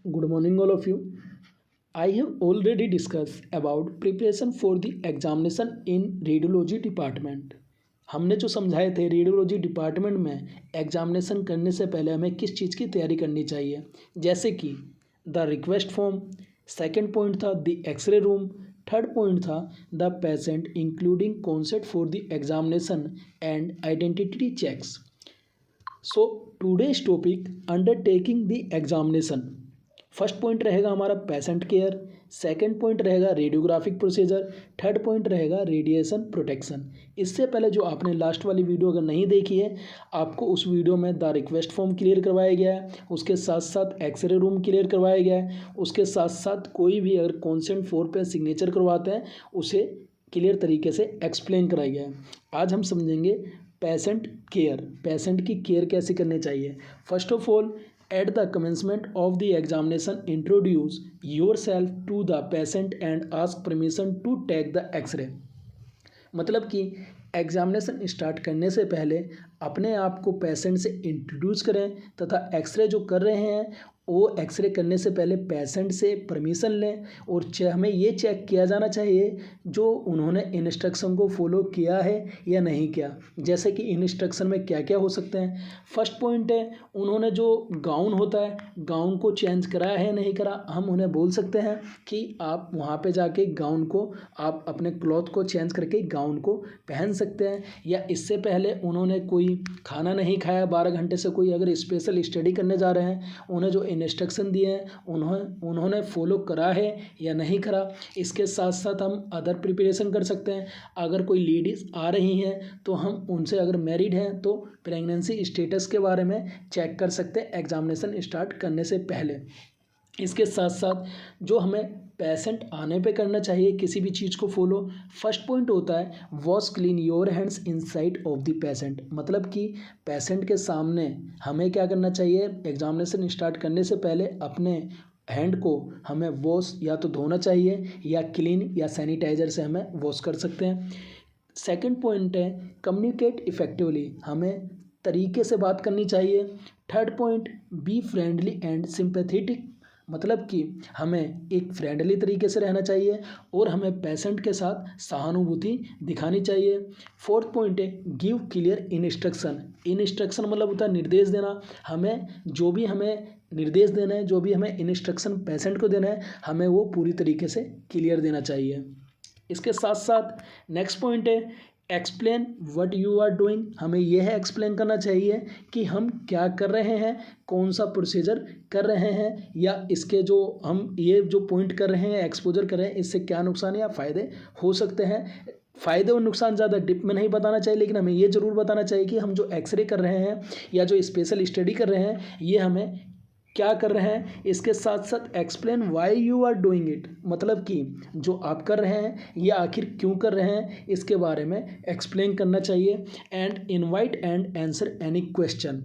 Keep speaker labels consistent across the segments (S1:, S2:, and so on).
S1: Good morning, all of you. I have already discussed about preparation for the examination in radiology department. हमने जो समझाए थे radiology department में examination करने से पहले हमें किस चीज़ की तैयारी करनी चाहिए, जैसे कि the request form, second point था the x ray room, third point था the patient including concept for the examination and identity checks. So today's topic undertaking the examination. First point रहेगा हमारा पेशेंट केयर, सेकंड पॉइंट रहेगा radiographic procedure, third point रहेगा radiation protection. इससे पहले जो आपने last वाली वीडियो अगर नहीं देखी है, आपको उस वीडियो में द रिक्वेस्ट फॉर्म क्लियर करवाया गया है, उसके साथ साथ एक्सरे रूम क्लियर करवाया गया है, उसके साथ साथ कोई भी अगर कॉन्सेंट फॉर्म पे सिग्नेचर करवाते हैं उसे क्लियर तरीके से एक्सप्लेन कराया गया है. आज हम समझेंगे पेशेंट केयर. पेशेंट की केयर कैसे करनी चाहिए. First of all, at the commencement of the examination, introduce yourself to the patient and ask permission to take the x-ray. मतलब कि एग्जामिनेशन स्टार्ट करने से पहले अपने आप को पेशेंट से इंट्रोड्यूस करें तथा एक्सरे जो कर रहे हैं वो एक्सरे करने से पहले पेशेंट से परमिशन लें और हमें ये चेक किया जाना चाहिए जो उन्होंने इंस्ट्रक्शन को फॉलो किया है या नहीं किया. जैसे कि इंस्ट्रक्शन में क्या क्या हो सकते हैं. फर्स्ट पॉइंट है उन्होंने जो गाउन होता है गाउन को चेंज कराया है नहीं करा. हम उन्हें बोल सकते हैं कि आप वहाँ पे जाके गाउन को आप अपने क्लॉथ को चेंज करके गाउन को पहन सकते हैं. या इससे पहले उन्होंने कोई खाना नहीं खाया 12 घंटे से, कोई अगर स्पेशल स्टडी करने जा रहे हैं, उन्हें जो इंस्ट्रक्शन दिए हैं उन्होंने फॉलो करा है या नहीं करा. इसके साथ साथ हम अदर प्रिपरेशन कर सकते हैं. अगर कोई लेडीज़ आ रही हैं तो हम उनसे अगर मैरिड हैं तो प्रेगनेंसी स्टेटस के बारे में चेक कर सकते हैं एग्जामिनेशन स्टार्ट करने से पहले. इसके साथ साथ जो हमें पेशेंट आने पे करना चाहिए किसी भी चीज़ को फॉलो. फर्स्ट पॉइंट होता है wash clean your hands inside of the patient. मतलब कि पेशेंट के सामने हमें क्या करना चाहिए, एग्जामिनेशन स्टार्ट करने से पहले अपने हैंड को हमें वॉश या तो धोना चाहिए या क्लीन या सैनिटाइज़र से हमें वॉश कर सकते हैं. सेकंड पॉइंट है कम्युनिकेट इफेक्टिवली. हमें तरीके से बात करनी चाहिए. Third point be friendly and sympathetic. मतलब कि हमें एक फ्रेंडली तरीके से रहना चाहिए और हमें पेशेंट के साथ सहानुभूति दिखानी चाहिए. फोर्थ पॉइंट है गिव क्लियर इंस्ट्रक्शन. इंस्ट्रक्शन मतलब होता है निर्देश देना. हमें जो भी हमें निर्देश देना है, जो भी हमें इंस्ट्रक्शन पेशेंट को देना है, हमें वो पूरी तरीके से क्लियर देना चाहिए. इसके साथ साथ नेक्स्ट पॉइंट है explain what you are doing. हमें यह एक्सप्लेन करना चाहिए कि हम क्या कर रहे हैं, कौन सा प्रोसीजर कर रहे हैं, या इसके जो हम ये जो पॉइंट कर रहे हैं, एक्सपोजर कर रहे हैं, इससे क्या नुकसान या फ़ायदे हो सकते हैं. फ़ायदे और नुकसान ज़्यादा डिप में नहीं बताना चाहिए, लेकिन हमें ये ज़रूर बताना चाहिए कि हम जो एक्सरे कर रहे हैं या जो स्पेशल स्टडी कर रहे हैं ये हमें क्या कर रहे हैं. इसके साथ साथ explain why you are doing it. मतलब कि जो आप कर रहे हैं ये आखिर क्यों कर रहे हैं इसके बारे में एक्सप्लेन करना चाहिए. And invite and answer any question.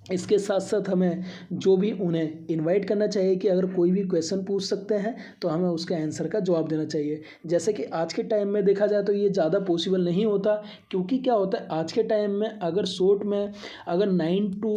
S1: इसके साथ साथ हमें जो भी उन्हें इनवाइट करना चाहिए कि अगर कोई भी क्वेश्चन पूछ सकते हैं तो हमें उसके आंसर का जवाब देना चाहिए. जैसे कि आज के टाइम में देखा जाए तो ये ज़्यादा पॉसिबल नहीं होता, क्योंकि क्या होता है आज के टाइम में अगर शॉर्ट में अगर 9 to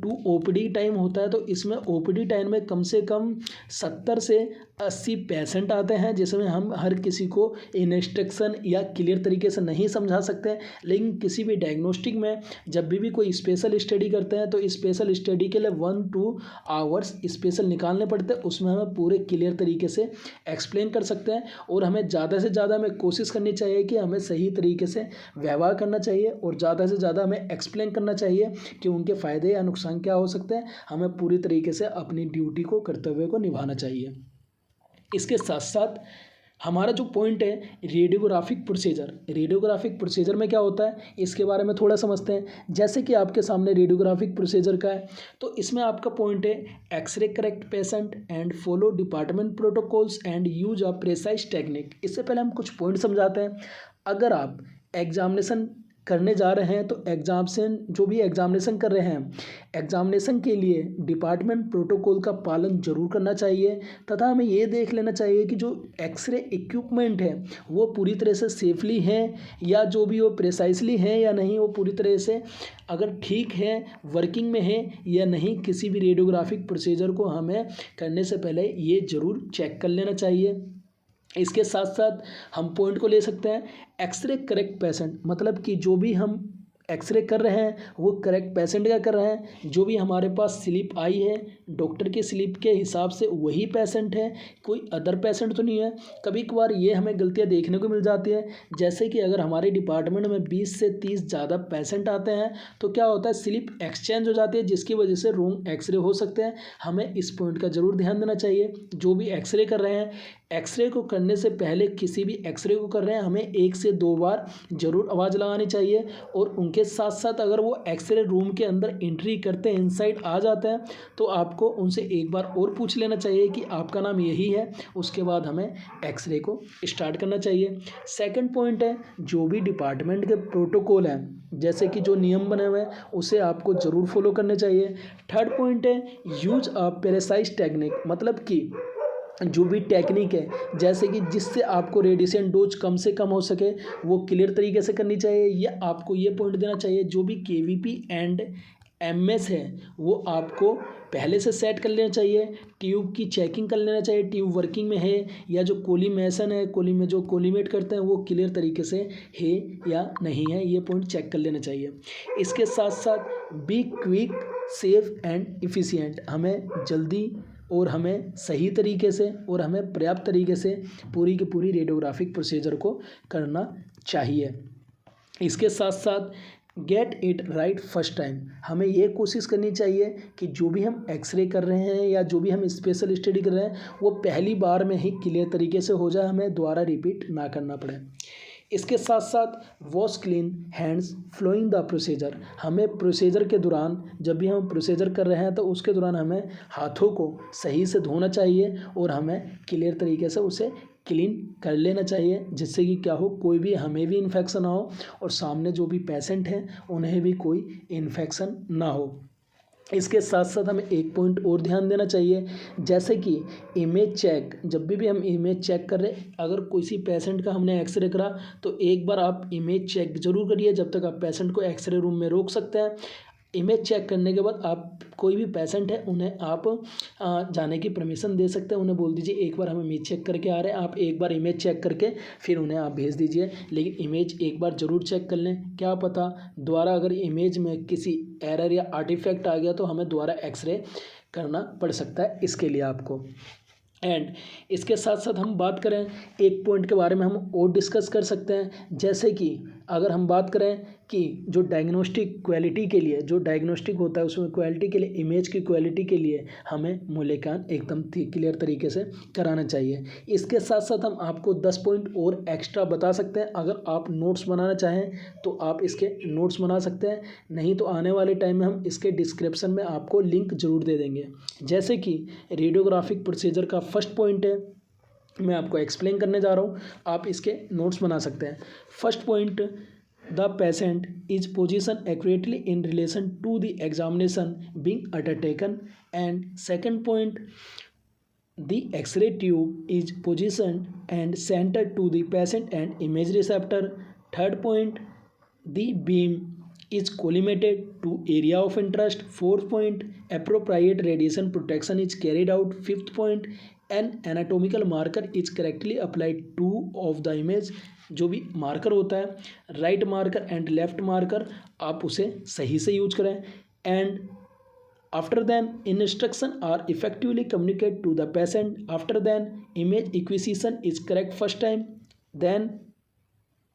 S1: 2 OPD टाइम होता है तो इसमें OPD टाइम में कम से कम 70 से 80 पेशेंट आते हैं, जिसमें हम हर किसी को इंस्ट्रक्शन या क्लियर तरीके से नहीं समझा सकते. लेकिन किसी भी डायग्नोस्टिक में जब भी कोई स्पेशल स्टडी करते हैं तो स्पेशल स्टडी के लिए 1-2 आवर्स स्पेशल निकालने पड़ते हैं. उसमें हमें पूरे क्लियर तरीके से एक्सप्लेन कर सकते हैं और हमें ज़्यादा से ज़्यादा हमें कोशिश करनी चाहिए कि हमें सही तरीके से व्यवहार करना चाहिए और ज़्यादा से ज़्यादा हमें एक्सप्लेन करना चाहिए कि उनके फ़ायदे या नुकसान क्या हो सकते हैं. हमें पूरी तरीके से अपनी ड्यूटी को, कर्तव्य को निभाना चाहिए. इसके साथ साथ हमारा जो पॉइंट है रेडियोग्राफिक प्रोसीजर. रेडियोग्राफिक प्रोसीजर में क्या होता है इसके बारे में थोड़ा समझते हैं. जैसे कि आपके सामने रेडियोग्राफिक प्रोसीजर का है तो इसमें आपका पॉइंट है x-ray correct patient and follow department protocols and use a precise technique. इससे पहले हम कुछ पॉइंट समझाते हैं. अगर आप एग्जामिनेशन करने जा रहे हैं तो एग्जामिनेशन जो भी एग्जामिनेशन कर रहे हैं, एग्जामिनेशन के लिए डिपार्टमेंट प्रोटोकॉल का पालन जरूर करना चाहिए तथा हमें ये देख लेना चाहिए कि जो एक्सरे इक्विपमेंट है वो पूरी तरह से सेफली हैं या जो भी वो प्रिसाइसली हैं या नहीं, वो पूरी तरह से अगर ठीक है, वर्किंग में है या नहीं। किसी भी रेडियोग्राफिक प्रोसीजर को हमें करने से पहले ये ज़रूर चेक कर लेना चाहिए। इसके साथ साथ हम पॉइंट को ले सकते हैं एक्सरे करेक्ट पेशेंट, मतलब कि जो भी हम एक्सरे कर रहे हैं वो करेक्ट पेशेंट का कर रहे हैं। जो भी हमारे पास स्लिप आई है डॉक्टर के स्लिप के हिसाब से वही पेशेंट है, कोई अदर पेशेंट तो नहीं है। कभी कभार ये हमें गलतियां देखने को मिल जाती है, जैसे कि अगर हमारे डिपार्टमेंट में 20 से 30 ज़्यादा पेशेंट आते हैं तो क्या होता है, स्लिप एक्सचेंज हो जाती है जिसकी वजह से रॉन्ग एक्सरे हो सकते हैं। हमें इस पॉइंट का ज़रूर ध्यान देना चाहिए। जो भी एक्सरे कर रहे हैं, एक्सरे को करने से पहले किसी भी एक्सरे को कर रहे हैं हमें 1 से 2 बार ज़रूर आवाज़ लगानी चाहिए। और उनके साथ साथ अगर वो एक्सरे रूम के अंदर एंट्री करते हैं, इनसाइड आ जाते हैं, तो आपको उनसे एक बार और पूछ लेना चाहिए कि आपका नाम यही है। उसके बाद हमें एक्सरे को स्टार्ट करना चाहिए। सेकंड पॉइंट है जो भी डिपार्टमेंट के प्रोटोकॉल हैं, जैसे कि जो नियम बने हुए हैं उसे आपको ज़रूर फॉलो करने चाहिए। थर्ड पॉइंट है यूज अ प्रिसाइज टेक्निक, मतलब कि जो भी टेक्निक है जैसे कि जिससे आपको रेडिएशन डोज कम से कम हो सके वो क्लियर तरीके से करनी चाहिए। या आपको ये पॉइंट देना चाहिए जो भी केवीपी एंड एमएस है वो आपको पहले से सेट कर लेना चाहिए। ट्यूब की चेकिंग कर लेना चाहिए, ट्यूब वर्किंग में है या जो कोलिमेशन है, कोली में जो कोलिमेट करते हैं वो क्लियर तरीके से है या नहीं है, ये पॉइंट चेक कर लेना चाहिए। इसके साथ साथ be quick, safe and efficient, हमें जल्दी और हमें सही तरीके से और हमें पर्याप्त तरीके से पूरी की पूरी रेडियोग्राफिक प्रोसीजर को करना चाहिए। इसके साथ साथ get it right first time, हमें ये कोशिश करनी चाहिए कि जो भी हम एक्सरे कर रहे हैं या जो भी हम स्पेशल स्टडी कर रहे हैं वो पहली बार में ही क्लियर तरीके से हो जाए, हमें दोबारा रिपीट ना करना पड़े। इसके साथ साथ wash clean hands flowing the procedure, हमें प्रोसीजर के दौरान जब भी हम प्रोसीजर कर रहे हैं तो उसके दौरान हमें हाथों को सही से धोना चाहिए और हमें क्लियर तरीके से उसे क्लीन कर लेना चाहिए, जिससे कि क्या हो, कोई भी हमें भी इन्फेक्शन ना हो और सामने जो भी पेशेंट हैं उन्हें भी कोई इन्फेक्शन ना हो। इसके साथ साथ हमें एक पॉइंट और ध्यान देना चाहिए, जैसे कि इमेज चेक। जब भी हम इमेज चेक कर रहे, अगर किसी पेशेंट का हमने एक्सरे करा तो एक बार आप इमेज चेक जरूर करिए जब तक आप पेशेंट को एक्सरे रूम में रोक सकते हैं। इमेज चेक करने के बाद आप कोई भी पेशेंट है उन्हें आप जाने की परमिशन दे सकते हैं, उन्हें बोल दीजिए एक बार हम इमेज चेक करके आ रहे हैं, आप एक बार इमेज चेक करके फिर उन्हें आप भेज दीजिए। लेकिन इमेज एक बार ज़रूर चेक कर लें, क्या पता दोबारा अगर इमेज में किसी एरर या आर्टिफैक्ट आ गया तो हमें दोबारा एक्सरे करना पड़ सकता है, इसके लिए आपको। एंड इसके साथ साथ हम बात करें एक पॉइंट के बारे में हम और डिस्कस कर सकते हैं, जैसे कि अगर हम बात करें कि जो डायग्नोस्टिक क्वालिटी के लिए, जो डायग्नोस्टिक होता है उसमें क्वालिटी के लिए, इमेज की क्वालिटी के लिए हमें मूल्यांकन एकदम क्लियर तरीके से कराना चाहिए। इसके साथ साथ हम आपको 10 पॉइंट और एक्स्ट्रा बता सकते हैं। अगर आप नोट्स बनाना चाहें तो आप इसके नोट्स बना सकते हैं, नहीं तो आने वाले टाइम में हम इसके डिस्क्रिप्शन में आपको लिंक ज़रूर दे देंगे। जैसे कि रेडियोग्राफिक प्रोसीजर का फर्स्ट पॉइंट है, मैं आपको एक्सप्लेन करने जा रहा हूँ, आप इसके नोट्स बना सकते हैं। First point, the patient is position accurately in relation to the examination being undertaken. And second point, the x-ray tube is position and centre to the patient and image receptor. Third point, the beam is collimated to area of interest. Fourth point, appropriate radiation protection is carried out. Fifth point, an anatomical marker is correctly applied to of the image. जो भी marker होता है, right marker and left marker, आप उसे सही से use करें। And after then instruction are effectively communicated to the patient. After then image acquisition is correct first time, then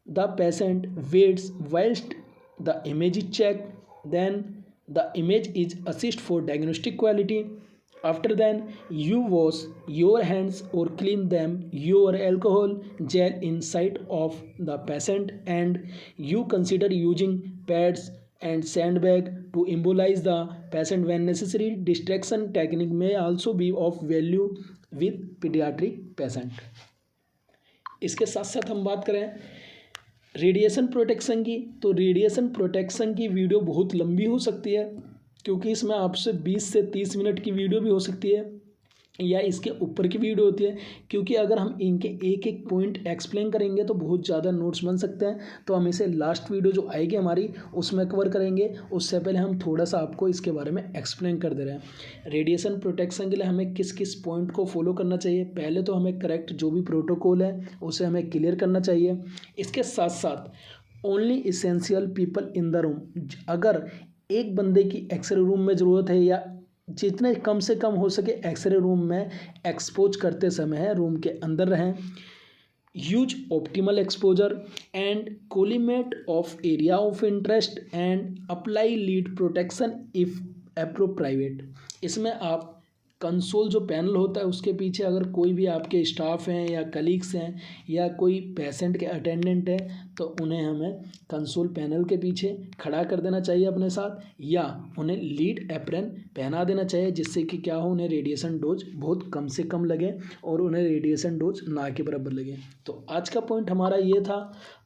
S1: the patient waits whilst the image is checked, then the image is assessed for diagnostic quality. After then you wash your hands or clean them your alcohol gel in sight of the patient, and you consider using pads and sandbag to immobilize the patient when necessary. Distraction technique may also be of value with pediatric patient. इसके साथ साथ हम बात करें radiation protection की, तो radiation protection की video बहुत लंबी हो सकती है, क्योंकि इसमें आपसे 20 से 30 मिनट की वीडियो भी हो सकती है या इसके ऊपर की वीडियो होती है, क्योंकि अगर हम इनके एक एक पॉइंट एक्सप्लेन करेंगे तो बहुत ज़्यादा नोट्स बन सकते हैं। तो हम इसे लास्ट वीडियो जो आएगी हमारी उसमें कवर करेंगे। उससे पहले हम थोड़ा सा आपको इसके बारे में एक्सप्लेन कर दे रहे हैं। रेडिएशन प्रोटेक्शन के लिए हमें किस किस पॉइंट को फॉलो करना चाहिए। पहले तो हमें करेक्ट जो भी प्रोटोकॉल है उसे हमें क्लियर करना चाहिए। इसके साथ साथ only essential people in the room, अगर एक बंदे की एक्सरे रूम में ज़रूरत है या जितने कम से कम हो सके एक्सरे रूम में एक्सपोज करते समय रूम के अंदर रहें। Use optimal exposure and collimate of area of interest and apply lead protection if appropriate. इसमें आप कंसोल जो पैनल होता है उसके पीछे अगर कोई भी आपके स्टाफ हैं या कलीग्स हैं या कोई पेशेंट के अटेंडेंट है तो उन्हें हमें कंसोल पैनल के पीछे खड़ा कर देना चाहिए अपने साथ, या उन्हें लीड एप्रन पहना देना चाहिए, जिससे कि क्या हो, उन्हें रेडिएशन डोज बहुत कम से कम लगे और उन्हें रेडिएशन डोज ना के बराबर लगे। तो आज का पॉइंट हमारा ये था।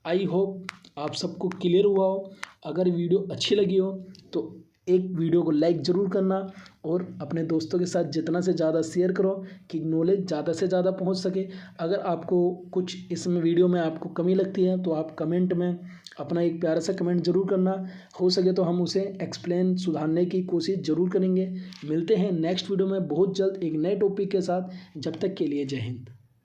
S1: आई होप आप सबको क्लियर हुआ हो। अगर वीडियो अच्छी लगी हो तो एक वीडियो को लाइक ज़रूर करना और अपने दोस्तों के साथ जितना से ज़्यादा शेयर करो कि नॉलेज ज़्यादा से ज़्यादा पहुंच सके। अगर आपको कुछ इसमें वीडियो में आपको कमी लगती है तो आप कमेंट में अपना एक प्यारा सा कमेंट ज़रूर करना। हो सके तो हम उसे एक्सप्लेन सुधारने की कोशिश ज़रूर करेंगे। मिलते हैं नेक्स्ट वीडियो में बहुत जल्द एक नए टॉपिक के साथ। जब तक के लिए जय हिंद।